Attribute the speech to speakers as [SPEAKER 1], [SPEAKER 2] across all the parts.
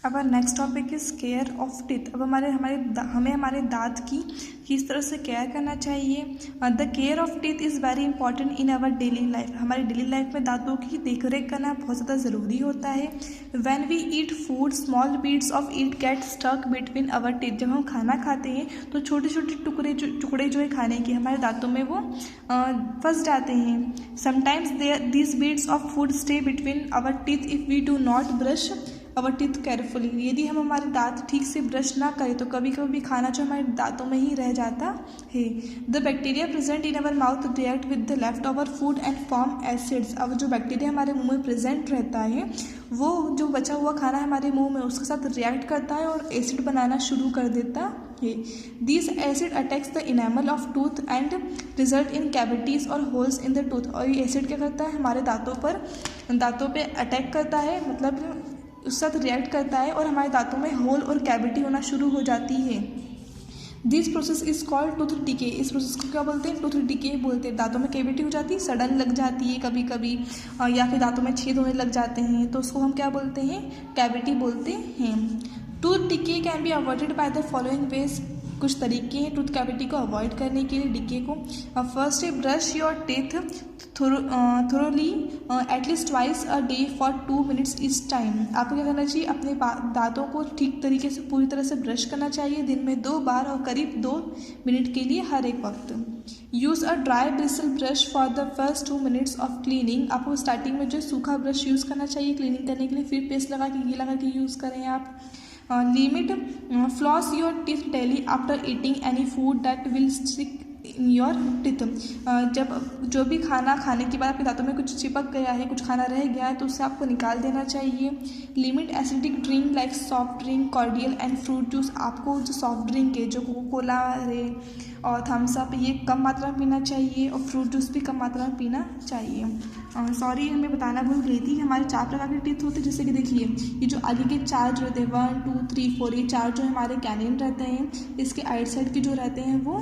[SPEAKER 1] अब next topic is care of teeth. अब हमें हमारे दांत की किस तरह से केयर करना चाहिए। The care of teeth is very important in our daily life. हमारी डेली लाइफ में दांतों की देखरेख करना बहुत ज़्यादा ज़रूरी होता है। When we eat food small bits of eat get stuck between our teeth. जब हम खाना खाते हैं तो छोटे छोटे टुकड़े जो है खाने के हमारे दांतों में वो फंस जाते हैं। Sometimes these bits of food stay between our teeth if we do not brush our teeth carefully. यदि हम हमारे दांत ठीक से ब्रश ना करें तो कभी कभी खाना जो हमारे दांतों में ही रह जाता है। The bacteria present in our mouth react with the left over food and form acids. अब जो बैक्टीरिया हमारे मुंह में प्रेजेंट रहता है वो जो बचा हुआ खाना हमारे मुंह में उसके साथ रिएक्ट करता है और एसिड बनाना शुरू कर देता है। This acid attacks the enamel of tooth and result in cavities और होल्स इन द टूथ। और ये एसिड क्या करता है हमारे दांतों पे अटैक करता है, मतलब उसके साथ रिएक्ट करता है और हमारे दांतों में होल और कैविटी होना शुरू हो जाती है। This process is called tooth decay. इस प्रोसेस को क्या बोलते हैं? टूथ डिके बोलते हैं। दांतों में कैविटी हो जाती है, सड़न लग जाती है कभी कभी, या फिर दांतों में छेद होने लग जाते हैं तो उसको हम क्या बोलते हैं? कैविटी बोलते हैं। Tooth decay can be avoided by the following veg. कुछ तरीके हैं टूथ कैविटी को अवॉइड करने के लिए, डिके को। फर्स्ट है brush your teeth thoroughly at least twice a day for 2 minutes each time. आपको क्या करना चाहिए? अपने दांतों को ठीक तरीके से पूरी तरह से ब्रश करना चाहिए दिन में 2 बार और करीब 2 मिनट के लिए हर एक वक्त। Use a dry bristle brush for the first 2 minutes of cleaning. आपको स्टार्टिंग में जो सूखा ब्रश यूज़ करना चाहिए क्लीनिंग करने के लिए, फिर पेस्ट लगा के घी लगा के यूज़ करें आप। Limit floss your teeth daily after eating any food that will stick in your teeth. जब जो भी खाना खाने के बाद आपके दांतों में कुछ चिपक गया है, कुछ खाना रह गया है तो उससे आपको निकाल देना चाहिए। Limit acidic drink like soft drink, cordial and fruit juice. आपको जो सॉफ्ट ड्रिंक है, जो कोको कोला है और थम्स अप, ये कम मात्रा में पीना चाहिए और फ्रूट जूस भी कम मात्रा में पीना चाहिए। सॉरी हमें बताना भूल गई थी, हमारे 4 प्रकार के टीथ होते हैं। जैसे कि देखिए ये जो आगे के 4 जो रहते हैं 1 2 3 4, ये 4 जो हमारे कैनिन रहते हैं। इसके आइट साइड के जो रहते हैं वो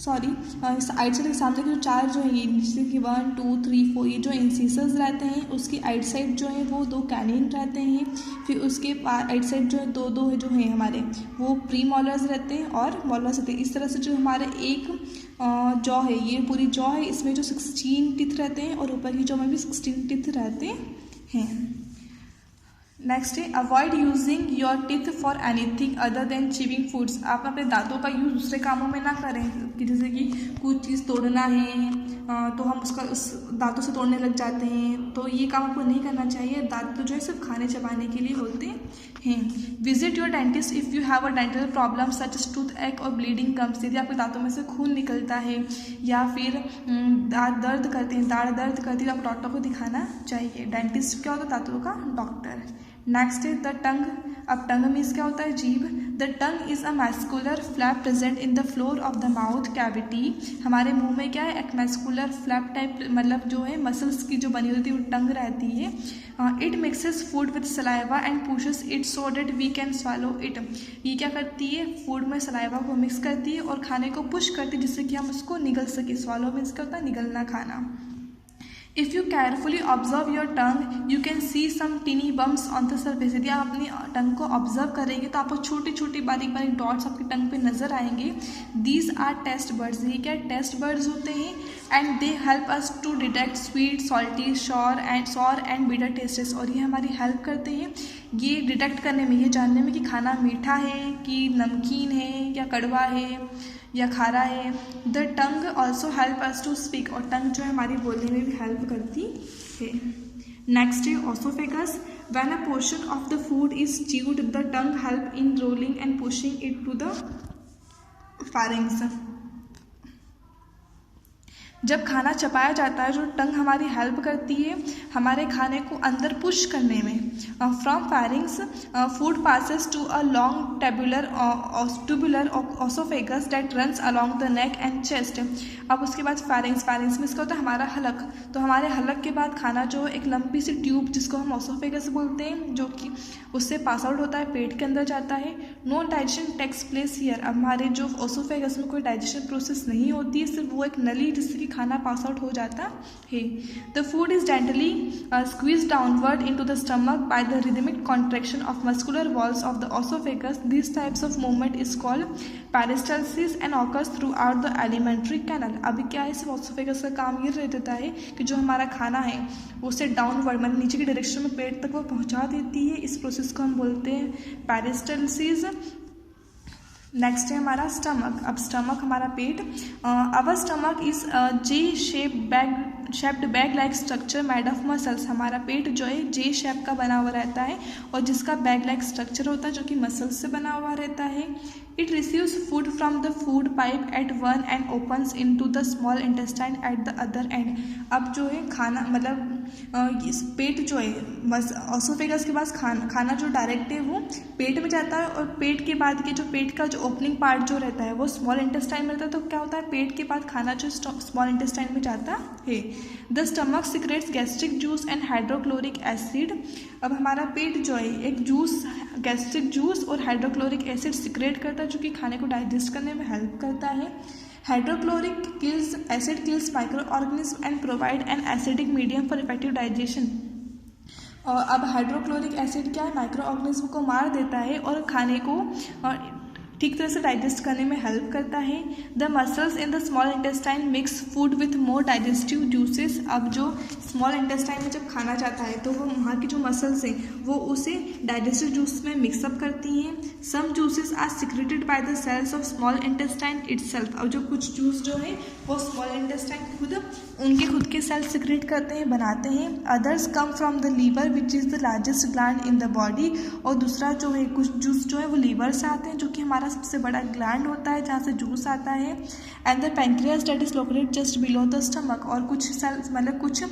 [SPEAKER 1] आइट साइड के सामने के जो 4 जो है ये, जैसे कि 1 2 3 4, ये जो इंसिसर्स रहते हैं उसकी आइट साइड जो है वो 2 कैनिन रहते हैं। फिर उसके आइट साइड जो है 2 जो है हमारे वो प्री मॉलर्स रहते हैं और मॉलर्स रहते हैं। इस तरह से जो हमारे एक जॉ है, ये पूरी जॉ है, इसमें जो 16 टीथ रहते हैं और ऊपर की जॉ में भी 16 टीथ रहते हैं। नेक्स्ट है avoid using your teeth for anything other than chewing foods. आप अपने दांतों का यूज़ दूसरे कामों में ना करें, कि जैसे कि कुछ चीज़ तोड़ना है तो हम उस दांतों से तोड़ने लग जाते हैं, तो ये काम आपको नहीं करना चाहिए। दांत तो जो है सिर्फ खाने चबाने के लिए होते हैं। Visit your dentist if you have a dental problem such as toothache और ब्लीडिंग कम्स। यदि आपके दांतों में से खून निकलता है या फिर दांत दर्द करते हैं, दाढ़ दर्द करती है तो आपको डॉक्टर को दिखाना चाहिए। डेंटिस्ट क्या होता है? दांतों का डॉक्टर। नेक्स्ट है द टंग। अब टंग मीन्स क्या होता है? जीभ। The tongue is a muscular flap present in the floor of the mouth cavity. हमारे मुंह में क्या है? एक मैस्कुलर फ्लैप टाइप, मतलब जो है मसल्स की जो बनी होती है वो टंग रहती है। It mixes food with saliva and pushes it so that we can swallow it. ये क्या करती है? फूड में सलाइवा को मिक्स करती है और खाने को पुश करती है जिससे कि हम उसको निगल सके। स्वालो मीन्स क्या होता है? निगलना, खाना। If you carefully observe your tongue, you can see some teeny bumps on the surface. यदि आप अपनी टंग को ऑब्जर्व करेंगे तो आपको छोटे छोटे बारीक बारीक डॉट्स आपकी टंग पे नजर आएंगे। These are taste buds. ये क्या टेस्ट बर्ड्स होते हैं? And they help us to detect sweet, salty, sour and bitter tastes. और ये हमारी हेल्प करते हैं ये डिटेक्ट करने में, ये जानने में कि खाना मीठा है कि नमकीन है या कड़वा है या खारा है। The tongue also help us to speak. और टंग जो है हमारी बोलने में भी हेल्प करती है। नेक्स्ट है oesophagus. When a portion of the food is chewed the tongue help in rolling and pushing it to the pharynx. जब खाना चबाया जाता है जो टंग हमारी हेल्प करती है हमारे खाने को अंदर पुश करने में। From pharynx food passes to a long tubular oesophagus that runs along the neck and chest. अब उसके बाद फारिंग्स में इसका होता है हमारा हलक। तो हमारे हलक के बाद खाना जो एक लंबी सी ट्यूब जिसको हम ओसोफेगस बोलते हैं, जो कि उससे पास आउट होता है, पेट के अंदर जाता है। No digestion takes place here. अब हमारे जो ओसोफेगस में कोई डाइजेशन प्रोसेस नहीं होती है, सिर्फ वो एक नली जिससे कि खाना पास आउट हो जाता है। The food is gently squeeze downward into the stomach by the rhythmic contraction of muscular walls of the oesophagus. This types of movement is called peristalsis and occurs throughout the alimentary canal. अभी क्या है, इस oesophagus का काम ये रहता है कि जो हमारा खाना है उसे डाउनवर्ड मतलब नीचे की डायरेक्शन में पेट तक वो पहुंचा देती है। इस प्रोसेस को हम बोलते हैं पेरिस्टल्सिस। नेक्स्ट है हमारा स्टमक। अब स्टमक हमारा पेट। Our stomach is J shaped bag like structure made of muscles. हमारा पेट जो है जे शेप का बना हुआ रहता है और जिसका बैग लाइक स्ट्रक्चर होता है जो कि मसल्स से बना हुआ रहता है। It receives food from the food pipe at one end opens into the small intestine at the other end. अब जो है खाना मतलब इस पेट जो है बस ओसोफेगस के पास खाना जो डायरेक्ट है वो पेट में जाता है और पेट के बाद के जो पेट का जो ओपनिंग पार्ट जो रहता है वो स्मॉल इंटेस्टाइन में रहता है। तो क्या होता है, पेट के बाद खाना जो स्मॉल इंटेस्टाइन में जाता है। The stomach secretes gastric juice and hydrochloric acid. अब हमारा पेट जो है एक जूस गैस्ट्रिक जूस और हाइड्रोक्लोरिक एसिड सिक्रेट करता है जो कि खाने को डाइजेस्ट करने में हेल्प करता है। Hydrochloric acid kills micro organism and provide an acidic medium for effective digestion. और अब हाइड्रोक्लोरिक एसिड क्या है, माइक्रो ऑर्गेनिज्म को मार देता है और खाने को ठीक तरह से डाइजेस्ट करने में हेल्प करता है। The muscles in the small intestine mix food with more digestive juices. अब जो स्मॉल इंटेस्टाइन में जब खाना जाता है तो वो वहाँ की जो मसल्स हैं वो उसे डाइजेस्टिव जूस में मिक्सअप करती हैं। Some juices are secreted by the cells of small intestine itself. अब जो कुछ जूस जो है वो स्मॉल इंटेस्टाइन खुद उनके खुद के सेल्स सिक्रेट करते हैं, बनाते हैं। Others come from the liver which is the largest gland in the body. और दूसरा जो है कुछ जूस जो है वो लीवर से आते हैं जो कि हमारा सबसे बड़ा ग्लैंड होता है जहाँ से जूस आता है। And the pancreas that is located just below the stomach. और कुछ सेल्स मतलब कुछ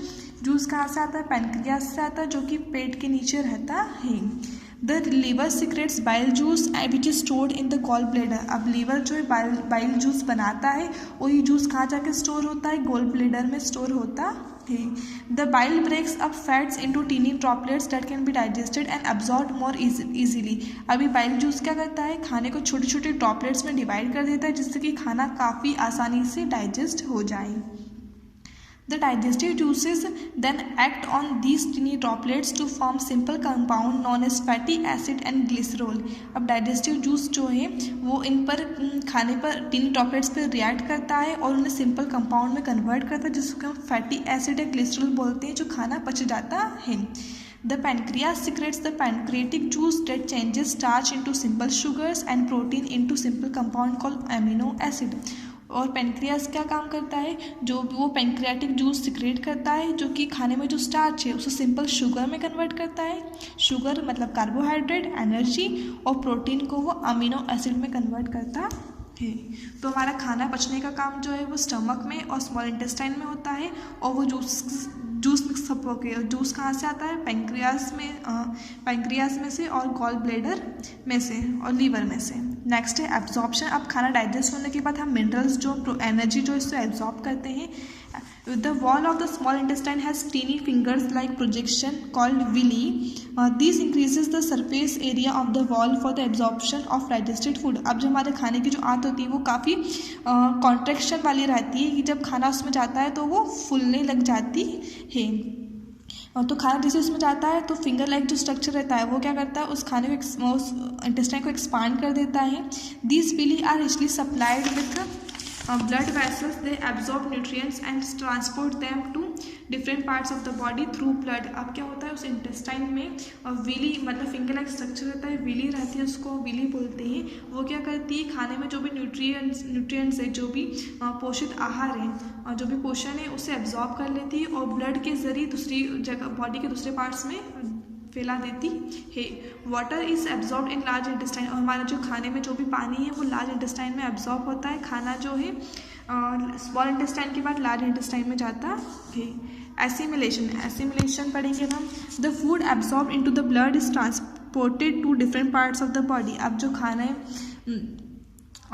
[SPEAKER 1] जूस कहाँ से आता है, पैंक्रियास से आता है जो कि पेट के नीचे रहता है। The liver secretes bile juice which is stored in the gall bladder. अब लीवर जो है बाइल जूस बनाता है और ये जूस कहाँ जाके स्टोर होता है, गॉल ब्लेडर में स्टोर होता है। The bile breaks up fats into tiny droplets that can be digested and absorb more easily. अभी बाइल जूस क्या करता है, खाने को छोटे छोटे ड्रॉपलेट्स में डिवाइड कर देता है जिससे कि खाना काफ़ी आसानी से डाइजेस्ट हो जाए। The digestive juices then act on these tiny droplets to form simple compound known as fatty acid and glycerol। अब digestive juice जो है वो इन पर खाने पर टीनी ड्रॉपलेट्स पर रिएक्ट करता है और उन्हें सिंपल कंपाउंड में कन्वर्ट करता है जिसको हम फैटी एसिड या ग्लिसरॉल बोलते हैं जो खाना पच जाता है। The pancreas secretes the pancreatic juice that changes starch into simple sugars and protein into simple compound called amino acid। और पेनक्रियास क्या काम करता है, जो वो पेनक्रियाटिक जूस सिक्रेट करता है जो कि खाने में जो स्टार्च है उसे सिंपल शुगर में कन्वर्ट करता है। शुगर मतलब कार्बोहाइड्रेट, एनर्जी, और प्रोटीन को वो अमीनो एसिड में कन्वर्ट करता है। तो हमारा खाना पचने का काम जो है वो स्टमक में और स्मॉल इंटेस्टाइन में होता है और वो जूस मिक्सअप हो गया। जूस कहाँ से आता है, पैंक्रियास में से और गॉल ब्लेडर में से और लीवर में से। नेक्स्ट है एब्जॉर्प्शन। अब खाना डाइजेस्ट होने के बाद हम मिनरल्स जो एनर्जी जो इससे एब्जॉर्ब करते हैं। The wall of the small intestine has tiny fingers like projection called villi. This increases the surface area of the wall for the absorption of digested food. अब जो हमारे खाने की जो आंत होती है वो काफ़ी कॉन्ट्रैक्शन वाली रहती है कि जब खाना उसमें जाता है तो वो फूलने लग जाती है। तो खाना जैसे उसमें जाता है तो फिंगर लाइक जो स्ट्रक्चर रहता है वो क्या करता है, उस खाने को उस इंटेस्टाइन को एक्सपांड कर देता है। This villi are richly supplied with blood vessels। they absorb nutrients and transport them to different parts of the body through blood। अब क्या होता है, उस इंटेस्टाइन में विली मतलब फिंगर लाइक स्ट्रक्चर रहता है, विली रहती है, उसको विली बोलते हैं। वो क्या करती है, खाने में जो भी न्यूट्रिएंट्स है, जो भी पोषित आहार है और जो भी पोषण है उसे एब्जॉर्ब कर लेती है और ब्लड के जरिए दूसरी जगह बॉडी के दूसरे पार्ट्स में फैला देती है। Water is absorb in large intestine. और हमारा जो खाने में जो भी पानी है वो लार्ज इंटेस्टाइन में एब्जॉर्ब होता है। खाना जो है स्मॉल इंटेस्टाइन के बाद लार्ज इंटेस्टाइन में जाता है। एसिमिलेशन पढ़ेंगे हम। The food absorb into the blood is transported to different parts of the body. अब जो खाना है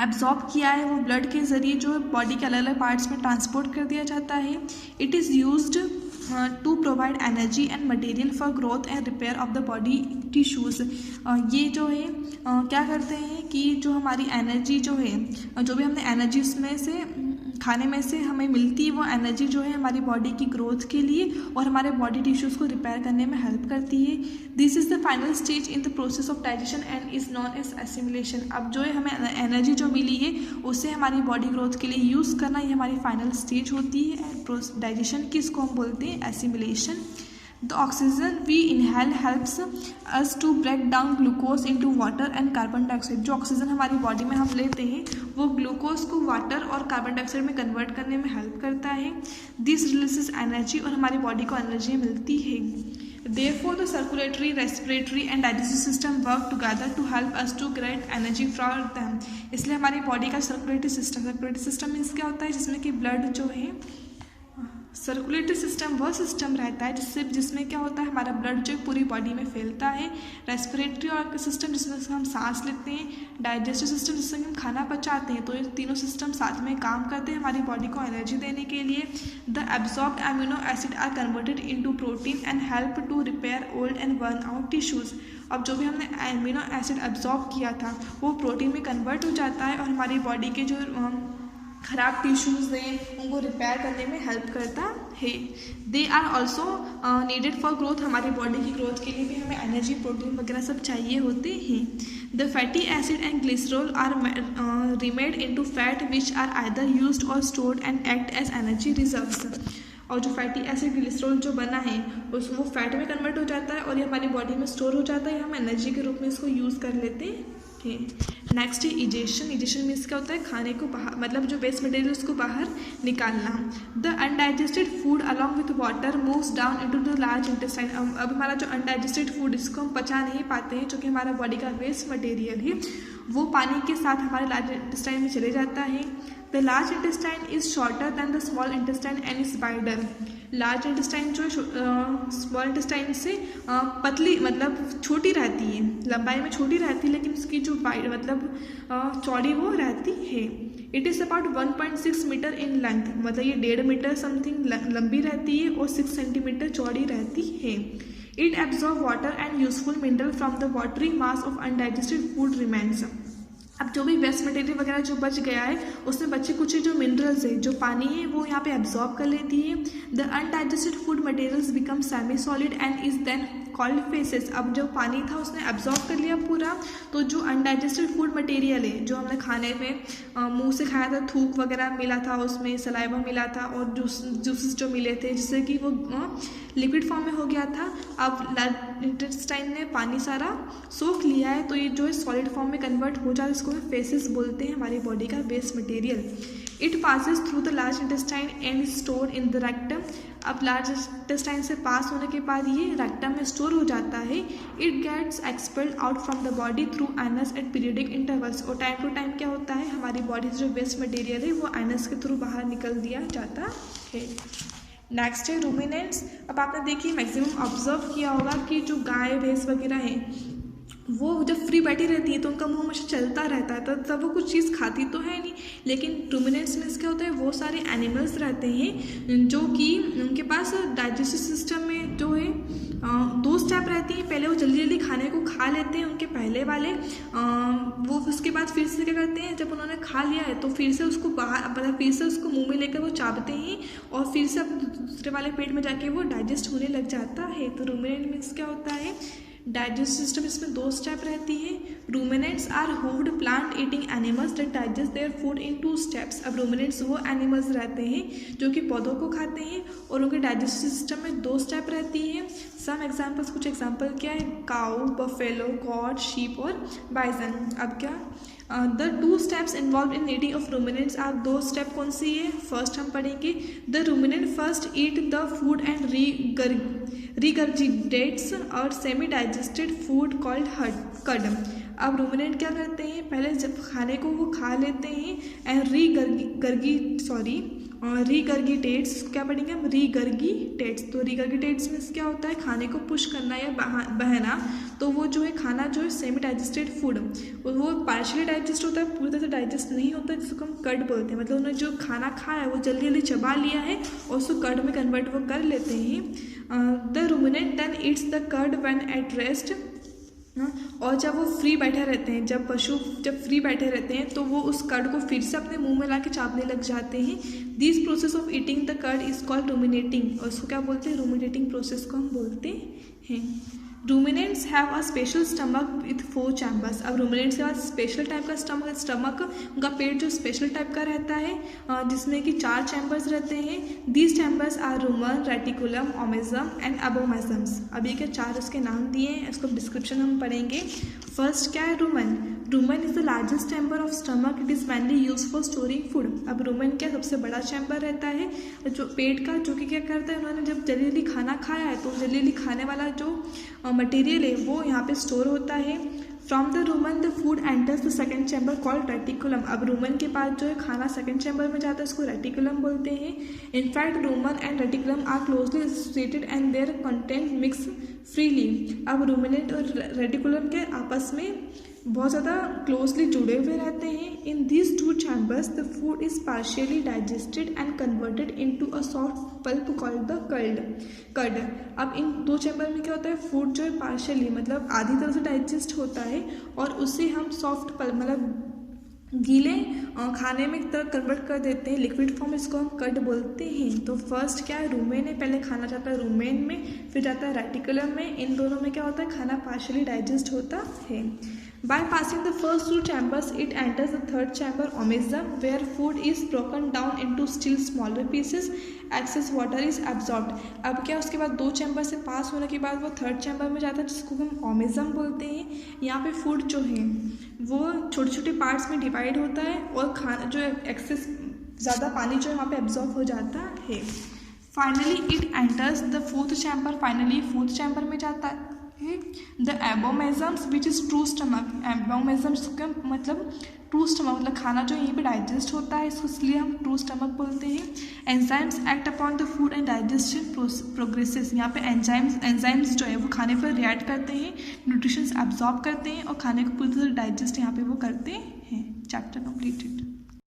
[SPEAKER 1] एब्जॉर्ब किया है वो ब्लड के जरिए जो बॉडी के अलग अलग पार्ट्स में ट्रांसपोर्ट कर दिया जाता है। It is used to provide energy and material for growth and repair of the body tissues. ये जो है क्या करते हैं कि जो हमारी एनर्जी जो है, जो भी हमने एनर्जी उसमें से खाने में से हमें मिलती है वो एनर्जी जो है हमारी बॉडी की ग्रोथ के लिए और हमारे बॉडी टिश्यूज़ को रिपेयर करने में हेल्प करती है। This is the final stage in the process of digestion and is known as assimilation. अब जो है हमें एनर्जी जो मिली है उससे हमारी बॉडी ग्रोथ के लिए यूज़ करना, ये हमारी फाइनल स्टेज होती है डाइजेशन की। इसको हम बोलते हैं assimilation. The oxygen we inhale helps us to break down glucose into water and carbon dioxide। जो ऑक्सीजन हमारी बॉडी में हम लेते हैं वो ग्लूकोज को वाटर और कार्बन डाइऑक्साइड में कन्वर्ट करने में हेल्प करता है। दिस रिलीजेस एनर्जी, और हमारी बॉडी को एनर्जी मिलती है। Therefore, the circulatory, respiratory and digestive system work together to help us to get energy from them। इसलिए हमारी बॉडी का सर्कुलेटरी सिस्टम मीन्स क्या होता है, जिसमें कि ब्लड जो है, सर्कुलेटरी सिस्टम वह सिस्टम रहता है जिसमें क्या होता है, हमारा ब्लड जो पूरी बॉडी में फैलता है। रेस्पिरेटरी और सिस्टम जिसमें हम सांस लेते हैं। डाइजेस्टिव सिस्टम जिससे हम खाना पचाते हैं। तो ये तीनों सिस्टम साथ में काम करते हैं हमारी बॉडी को एनर्जी देने के लिए। The absorbed amino acid are converted into protein and help to repair old and worn out tissues. अब जो भी हमने अमीनो एसिड एब्जॉर्ब किया था वो प्रोटीन में कन्वर्ट हो जाता है और हमारी बॉडी के जो खराब टिश्यूज़ हैं उनको रिपेयर करने में हेल्प करता है। They are also needed for growth. हमारी बॉडी की ग्रोथ के लिए भी हमें एनर्जी, प्रोटीन वगैरह सब चाहिए होते हैं। The fatty acid and glycerol are remade into fat which are either used और stored and act as energy reserves. और जो फैटी एसिड ग्लिसरॉल जो बना है वो फैट में कन्वर्ट हो जाता है और ये हमारी बॉडी में स्टोर हो जाता है। हम एनर्जी के रूप में इसको यूज़ कर लेते हैं। नेक्स्ट है इजेशन। इजेशन मीन्स क्या होता है, खाने को बाहर, मतलब जो वेस्ट मटेरियल उसको बाहर निकालना। The undigested food along with water moves down into the large intestine. अब हमारा जो अनडाइजेस्टेड फूड जिसको हम पचा नहीं पाते हैं, जो कि हमारा बॉडी का वेस्ट मटेरियल है, वो पानी के साथ हमारे लार्ज इंटेस्टाइन में चले जाता है। The large intestine is shorter than the small intestine and is wider. Large intestine जो स्मॉल इंटेस्टाइन से पतली, मतलब छोटी रहती है, लंबाई में छोटी रहती है, लेकिन उसकी जो वाइड मतलब चौड़ी वो रहती है। It is about 1.6 metre in length, मतलब ये 1.5 मीटर समथिंग लंबी रहती है और 6 सेंटीमीटर चौड़ी रहती है। It absorb water and useful mineral from the watery mass of undigested food remains. अब जो भी वेस्ट मटेरियल वगैरह जो बच गया है उसमें बचे कुछ जो मिनरल्स है, जो पानी है, वो यहाँ पे एब्जॉर्ब कर लेती है। The undigested food materials become semi solid and is then called faeces. अब जो पानी था उसने एब्जॉर्ब कर लिया पूरा, तो जो अनडाइजेस्टेड फूड मटेरियल है, जो हमने खाने में मुंह से खाया था, थूक वगैरह मिला था, उसमें सलाइवा मिला था और जूसेस जो मिले थे, जिससे कि वो लिक्विड फॉर्म में हो गया था। अब लार्ज इंटेस्टाइन ने पानी सारा सोख लिया है, तो ये जो है सॉलिड फॉर्म में कन्वर्ट हो जाता है, इसको फेसेस बोलते हैं, हमारी बॉडी का waste material. It passes through the large intestine and store in the rectum. अब लार्ज इंटेस्टाइन से पास होने के बाद ये रेक्टम में स्टोर हो जाता है। It gets expelled out from the body through anus at periodic intervals. और टाइम टू टाइम क्या होता है, हमारी बॉडी से जो वेस्ट मटेरियल है वो एनस के थ्रू बाहर निकल दिया जाता है। नेक्स्ट है रूमिनेंट्स। अब आपने देखिए मैक्सिमम ऑब्जर्व किया होगा कि जो गाय भैंस वगैरह हैं वो जब फ्री बैठी रहती है तो उनका मुंह हमेशा चलता रहता है, तब वो कुछ चीज़ खाती तो है नहीं। लेकिन रूमिनेंट्स में क्या होता है, वो सारे एनिमल्स रहते हैं जो कि उनके पास डाइजेस्टिव सिस्टम में जो है 2 स्टेप रहती हैं। पहले वो जल्दी जल्दी खाने को खा लेते हैं, उनके पहले वाले वो उसके बाद फिर से क्या करते हैं, जब उन्होंने खा लिया है तो फिर से उसको बाहर, मतलब फिर से उसको मुंह में लेकर वो चाटते हैं और फिर से दूसरे वाले पेट में जाके वो डाइजेस्ट होने लग जाता है। तो रूमिनेंट मीन्स क्या होता है, डाइजेस्ट सिस्टम, इसमें 2 स्टेप रहती है। Ruminants are hooved plant eating animals that digest their food in 2 steps. अब रूमिनेंट्स वो एनिमल्स रहते हैं जो कि पौधों को खाते हैं और उनके डाइजेस्टिव सिस्टम में 2 स्टेप रहती है। सम एग्जाम्पल्स, कुछ एग्जाम्पल क्या है, काऊ, बफेलो, गॉड, शीप और बाइजन। अब क्या the 2 steps involve in eating of ruminants are, 2 step कौन सी है, फर्स्ट हम पढ़ेंगे the ruminant first eat the food and regurgitates और semi digested food called cud. अब रूमिनेंट क्या करते हैं, पहले जब खाने को वो खा लेते हैं एंड रीगर्गिटेट्स, क्या पढ़ेंगे हम, रीगर्गिटेट्स। तो रीगर्गिटेट्स में क्या होता है, खाने को पुश करना या बहना। तो वो जो है खाना जो है सेमी डाइजेस्टेड फूड, वो पार्शियली डाइजेस्ट होता है, पूरी तरह से डाइजेस्ट नहीं होता, जिसको हम कड बोलते हैं। मतलब उन्होंने जो खाना खाया है वो जल्दी जल्दी चबा लिया है और उसको कड में कन्वर्ट वो कर लेते हैं। The ruminant then eats the cud when at rest और जब वो फ्री बैठे रहते हैं, जब पशु जब फ्री बैठे रहते हैं तो वो उस कर्ड को फिर से अपने मुंह में ला के चाटने लग जाते हैं। This process of eating the curd is called ruminating, और उसको क्या बोलते हैं? रूमिनेटिंग प्रोसेस को हम बोलते हैं। Ruminants have a special stomach with 4 chambers. अब रूमिनेंट्स के पास स्पेशल टाइप का स्टमक उनका पेट जो स्पेशल टाइप का रहता है, जिसमें कि 4 चैम्बर्स रहते हैं। These chambers are rumen, reticulum, omasum and abomasums. अब ये क्या 4 इसके नाम दिए हैं, इसको डिस्क्रिप्शन हम पढ़ेंगे। फर्स्ट क्या है? Roman. Roman is the largest chamber of stomach, it is mainly use for storing food. अब रूमन क्या सबसे बड़ा चैम्बर रहता है जो पेट का, जो कि क्या करता है, उन्होंने जब जल्दी खाना खाया है तो जल्दी खाने वाला जो मटेरियल है वो यहाँ पे स्टोर होता है। From the Roman the food enters the second chamber called reticulum. अब रूमन के बाद जो है खाना सेकेंड चैम्बर में जाता है, उसको रेटिकुलम बोलते हैं। In fact rumen and reticulum are closely associated and their content mix freely. अब रूमिनेंट और रेटिकुलम के आपस में बहुत ज़्यादा क्लोजली जुड़े हुए रहते हैं। In these 2 chambers the food is partially digested and converted into a soft pulp called the curd. अब इन 2 चैम्बर में क्या होता है? फूड जो है पार्शियली मतलब आधी तरह से डाइजेस्ट होता है और उसे हम सॉफ्ट पल्प मतलब गीले खाने में एक तरह कन्वर्ट कर देते हैं, लिक्विड फॉर्म, इसको हम कर्ड बोलते हैं। तो फर्स्ट क्या है? रूमेन है, पहले खाना जाता है रूमेन में, फिर जाता है रेटिकुलम में। इन दोनों में क्या होता है? खाना पार्शियली डाइजेस्ट होता है। By passing the first 2 chambers, it enters the third chamber, omasum, where food is broken down into still smaller pieces. Excess water is absorbed. अब क्या उसके बाद 2 चैम्बर से पास होने के बाद वो थर्ड चैम्बर में जाता है, जिसको हम ओमेजम बोलते हैं। यहाँ पे फूड जो है वो छोटे छोटे पार्ट्स में डिवाइड होता है और खाना जो एक्सेस ज़्यादा पानी जो है वहाँ पे एब्जॉर्ब हो जाता है। Finally it enters the fourth chamber. Finally fourth chamber में जाता है the abomasums which is true stomach. Abomasums का मतलब ट्रू स्टमक, मतलब खाना जो यहीं पे डाइजेस्ट होता है, इसको इसलिए हम ट्रू स्टमक बोलते हैं। Enzymes act upon the food and digestion progresses. यहाँ पे एंजाइम्स जो है वो खाने पर रिएक्ट करते हैं, न्यूट्रिशंस एब्जॉर्ब करते हैं और खाने को पूरी तरह डाइजेस्ट यहाँ पे वो करते हैं। चैप्टर